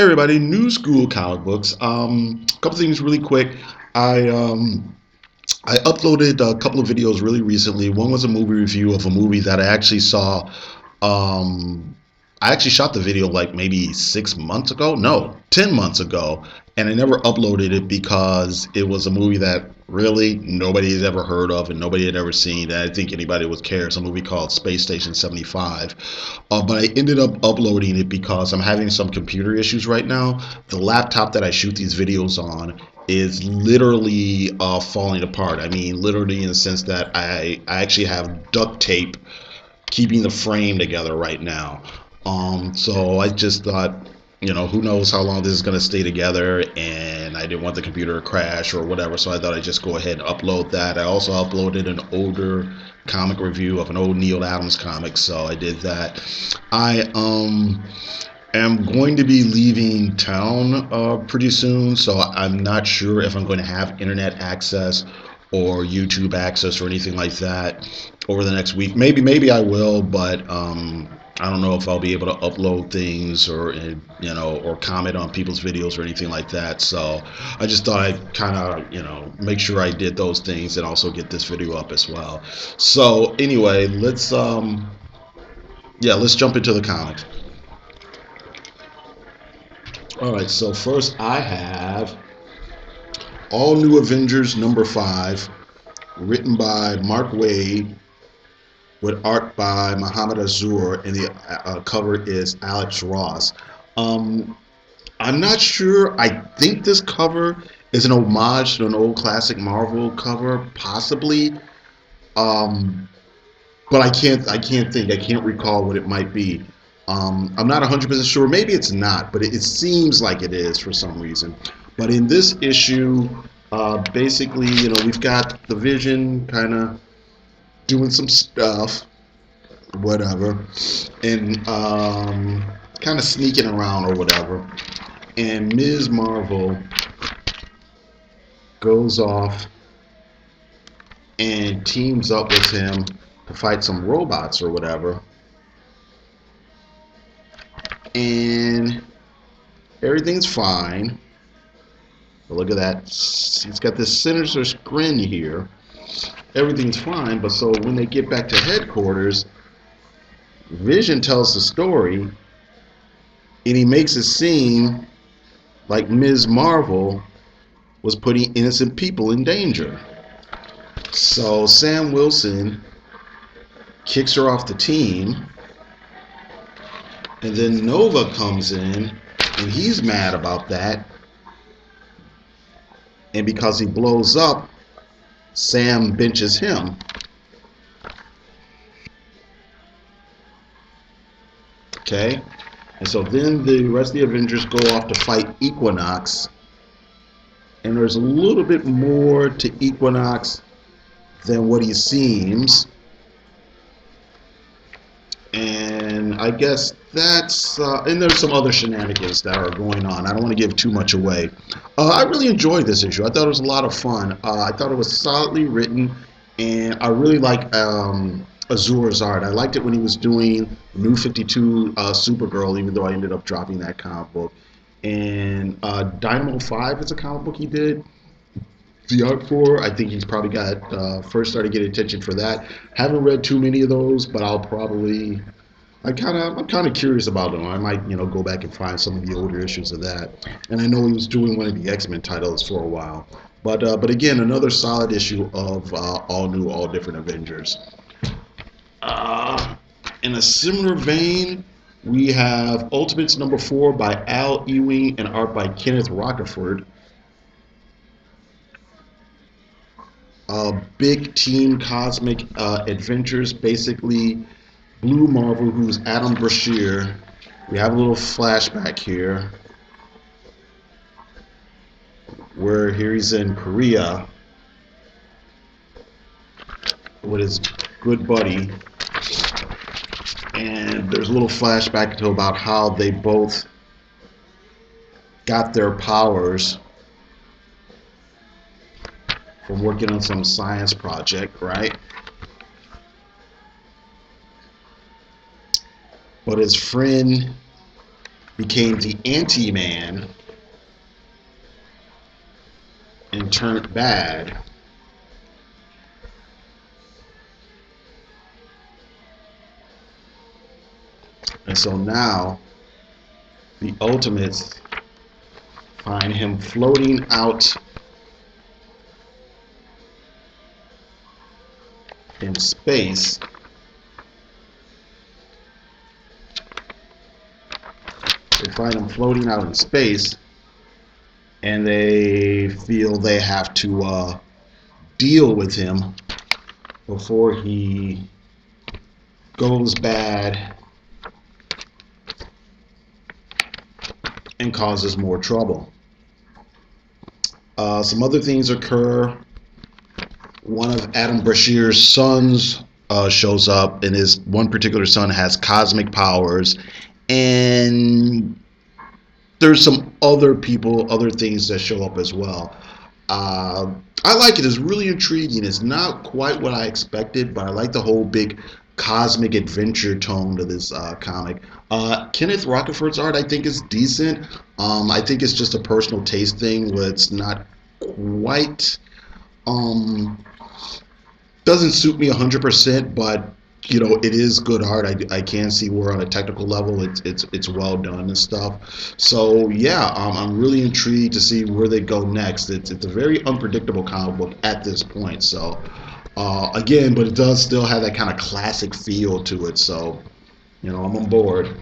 Hey everybody, new school comic books. A couple things really quick. I I uploaded a couple of videos really recently. One was a movie review of a movie that I actually saw. Um, I actually shot the video like maybe 6 months ago. No, 10 months ago, and I never uploaded it because it was a movie that really nobody had ever heard of and nobody had ever seen. And I think anybody would care. It's a movie called Space Station 75. But I ended up uploading it because I'm having some computer issues right now. The laptop that I shoot these videos on is literally falling apart. I mean, literally in the sense that I actually have duct tape keeping the frame together right now. So I just thought, who knows how long this is going to stay together, and I didn't want the computer to crash or whatever, so I thought I'd just go ahead and upload that. I also uploaded an older comic review of an old Neil Adams comic, so I did that. I am going to be leaving town pretty soon, so I'm not sure if I'm going to have internet access or YouTube access or anything like that over the next week. Maybe I will, but I don't know if I'll be able to upload things or or comment on people's videos or anything like that. So I just thought I'd kind of make sure I did those things and also get this video up as well. So anyway, let's jump into the comics. All right, so first I have All New Avengers #5, written by Mark Waid, with art by Muhammad Azur, and the cover is Alex Ross. Um, I'm not sure. I think this cover is an homage to an old classic Marvel cover, possibly. Um, but I can't recall what it might be. I'm not 100% sure. Maybe it's not, but it seems like it is for some reason. But in this issue, basically, we've got the Vision kind of doing some stuff, whatever, and kind of sneaking around or whatever. And Ms. Marvel goes off and teams up with him to fight some robots or whatever. And everything's fine. But look at that. He's got this sinister grin here. Everything's fine, but so when they get back to headquarters, Vision tells the story, and he makes it seem like Ms. Marvel was putting innocent people in danger. So Sam Wilson kicks her off the team, and then Nova comes in, and he's mad about that. And because he blows up, Sam benches him. Okay? And so then the rest of the Avengers go off to fight Equinox. And there's a little bit more to Equinox than what he seems. And I guess and there's some other shenanigans that are going on. I don't want to give too much away. I really enjoyed this issue. I thought it was a lot of fun. I thought it was solidly written, and I really like Azur's art. I liked it when he was doing New 52 Supergirl, even though I ended up dropping that comic book. And Dynamo 5 is a comic book he did the art for. I think he's probably got first started getting attention for that. Haven't read too many of those, but I'm kind of curious about them. I might go back and find some of the older issues of that. And I know he was doing one of the X-Men titles for a while. But again, another solid issue of all new, all different Avengers. Uh, in a similar vein, we have Ultimates #4 by Al Ewing and art by Kenneth Rocafort. Big Team Cosmic Adventures, basically Blue Marvel, who's Adam Brashear. We have a little flashback here where here he's in Korea with his good buddy, and there's a little flashback to about how they both got their powers from working on some science project, right? But his friend became the anti-man and turned bad. And so now the Ultimates find him floating out in space. They find him floating out in space, and they feel they have to deal with him before he goes bad and causes more trouble. Some other things occur. One of Adam Brashear's sons shows up, and his one particular son has cosmic powers, and there's some other people, other things that show up as well. Uh, I like it. It's really intriguing. It's not quite what I expected, but I like the whole big cosmic adventure tone to this comic. Kenneth Rocaford's art, I think, is decent. I think it's just a personal taste thing. Where it's not quite um, doesn't suit me 100%, but it is good art. I can see where on a technical level it's well done and stuff. So yeah, I'm really intrigued to see where they go next. It's a very unpredictable comic book at this point. So again, but it does still have that kind of classic feel to it. So I'm on board.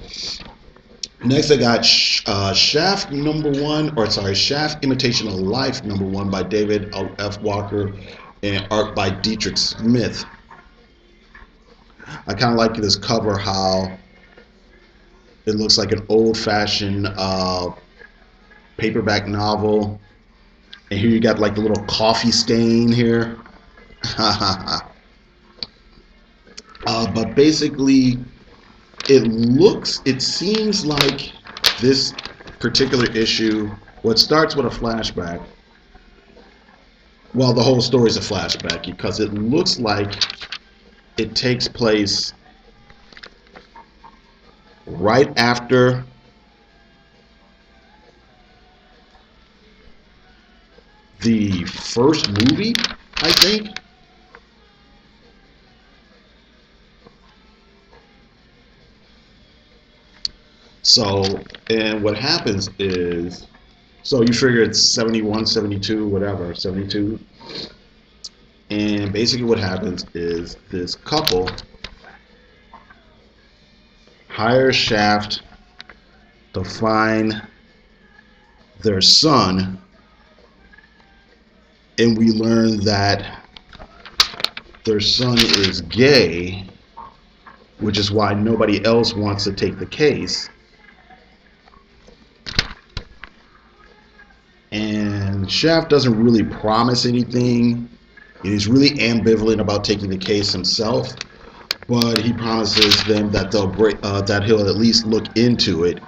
Next, I got Shaft #1, or sorry, Shaft Imitation of Life #1 by David F. Walker and art by Dietrich Smith. I kind of like this cover, how it looks like an old-fashioned paperback novel. And here you got like the little coffee stain here. But basically, it seems like this particular issue, what starts with a flashback. Well, the whole story is a flashback because it looks like it takes place right after the first movie, I think. So, and what happens is, so you figure it's 71, 72, whatever, 72. And basically what happens is this couple hires Shaft to find their son, and we learn that their son is gay, which is why nobody else wants to take the case. And Shaft doesn't really promise anything. He's really ambivalent about taking the case himself, but he promises them that that he'll at least look into it.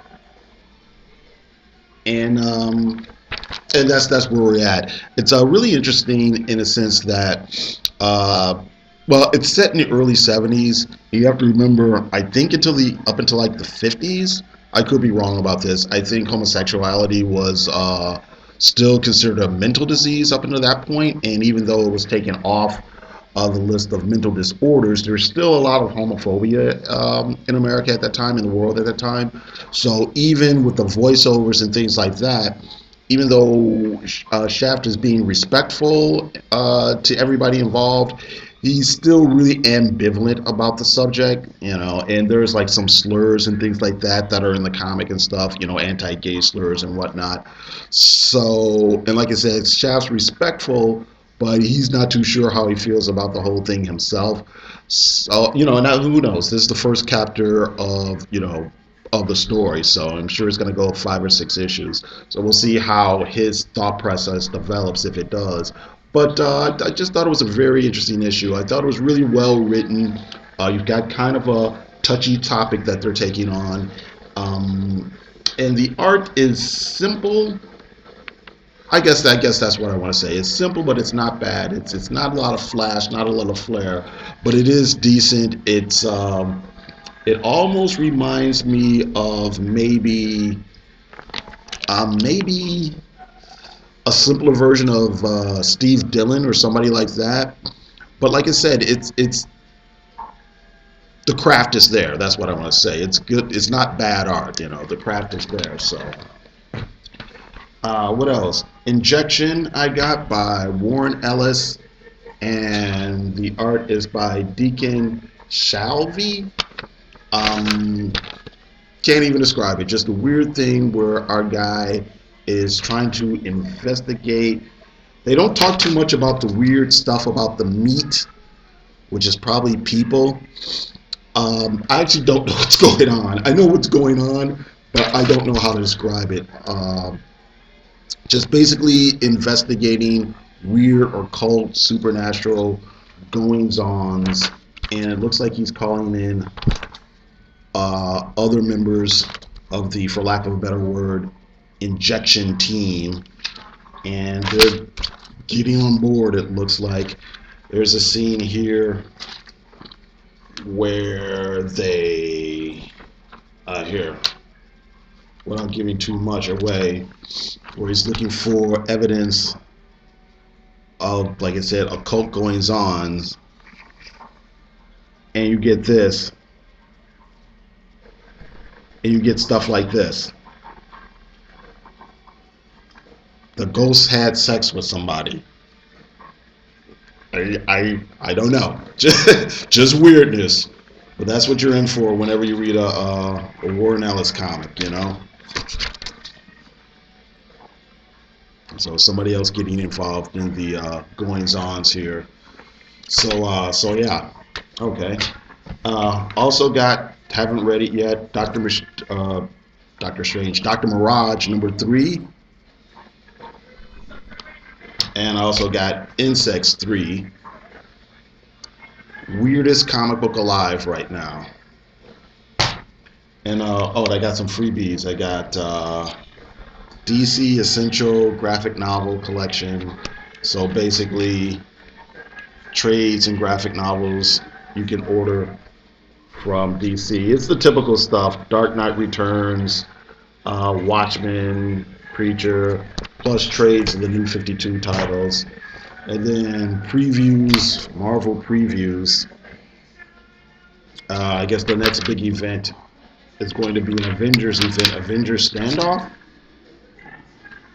And that's where we're at. It's really interesting in a sense that, well, it's set in the early '70s. You have to remember, I think up until like the '50s. I could be wrong about this. I think homosexuality was still considered a mental disease up until that point, and even though it was taken off the list of mental disorders, there's still a lot of homophobia in America at that time, in the world at that time. So even with the voiceovers and things like that, even though Shaft is being respectful to everybody involved, he's still really ambivalent about the subject, and there's like some slurs and things like that are in the comic and stuff, anti-gay slurs and whatnot. So, and like I said, Shaft's respectful, but he's not too sure how he feels about the whole thing himself. So, now who knows? This is the first chapter of the story, so I'm sure it's going to go 5 or 6 issues. So we'll see how his thought process develops, if it does. But I just thought it was a very interesting issue. I thought it was really well written. You've got kind of a touchy topic that they're taking on, and the art is simple. I guess that's what I want to say. It's simple, but it's not bad. It's not a lot of flash, not a lot of flair, but it is decent. It almost reminds me of maybe a simpler version of Steve Dillon or somebody like that. But like I said, it's the craft is there. That's what I want to say. It's good. It's not bad art. The craft is there. So, what else? Injection I got by Warren Ellis, and the art is by Deacon Shalvey. Um, can't even describe it. Just a weird thing where our guy is trying to investigate. They don't talk too much about the weird stuff about the meat, which is probably people. I actually don't know what's going on. I know what's going on, but I don't know how to describe it. Just basically investigating weird occult supernatural goings-ons, and it looks like he's calling in other members of the, for lack of a better word, injection team, and they're getting on board. It looks like there's a scene here where they here, without giving too much away, where he's looking for evidence of, like I said, occult goings on, and you get this, and you get stuff like this. The ghost had sex with somebody. I don't know. Just weirdness. But that's what you're in for whenever you read a Warren Ellis comic. So somebody else getting involved in the goings-ons here. So yeah. Okay. Also got, haven't read it yet, Doctor Strange, Doctor Mirage #3, and I also got Insects 3. Weirdest comic book alive right now. And I got some freebies. I got DC Essential Graphic Novel Collection. So basically, trades and graphic novels you can order from DC. It's the typical stuff: Dark Knight Returns, Watchmen, Preacher, plus trades of the New 52 titles, and then previews, Marvel previews. I guess the next big event is going to be an Avengers event, Avengers Standoff.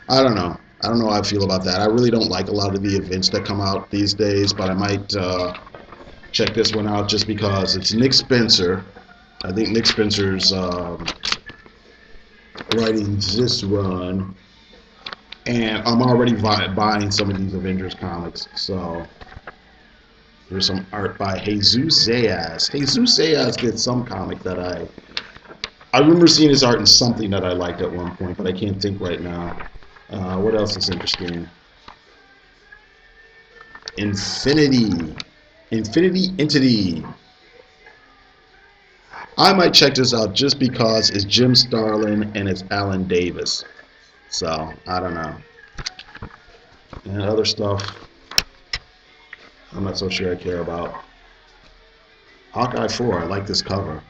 I don't know. I don't know how I feel about that. I really don't like a lot of the events that come out these days, but I might check this one out just because it's Nick Spencer. I think Nick Spencer's writing this run, and I'm already buying some of these Avengers comics. So there's some art by Jesus Zayas. Jesus Zayas did some comic that I remember seeing his art in something that I liked at one point, but I can't think right now. What else is interesting? Infinity Entity. I might check this out just because it's Jim Starlin and it's Alan Davis. So I don't know. And other stuff I'm not so sure I care about. Hawkeye 4, I like this cover.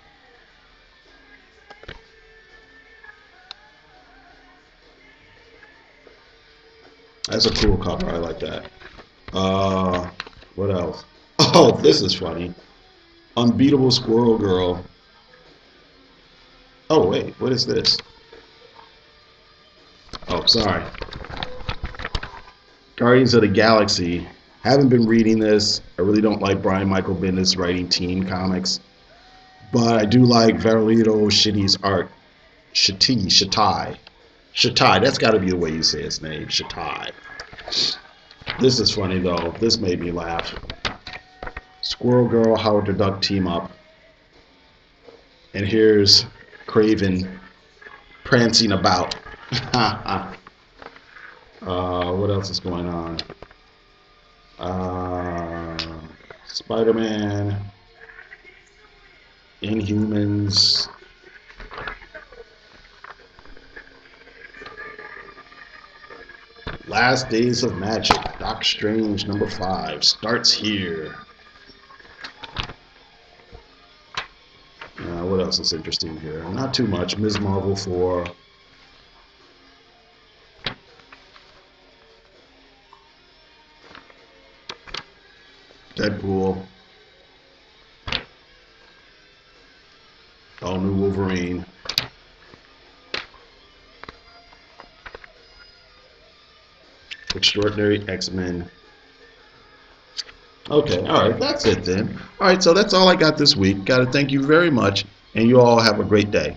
That's a cool cover, I like that. What else? Oh, this is funny. Unbeatable Squirrel Girl. Oh wait, what is this? Oh, sorry. Guardians of the Galaxy. Haven't been reading this. I really don't like Brian Michael Bendis writing teen comics. But I do like Valerio Shitty's art. Shatai. That's got to be the way you say his name. Shatai. This is funny though. This made me laugh. Squirrel Girl, Howard the Duck team up. And here's Craven prancing about. What else is going on? Spider-Man, Inhumans. Last Days of Magic, Doc Strange #5 starts here. What else is interesting here? Not too much. Ms. Marvel for Deadpool. All new Wolverine. Extraordinary X-Men. Okay, all right, that's it then. All right, so that's all I got this week. Got to thank you very much, and you all have a great day.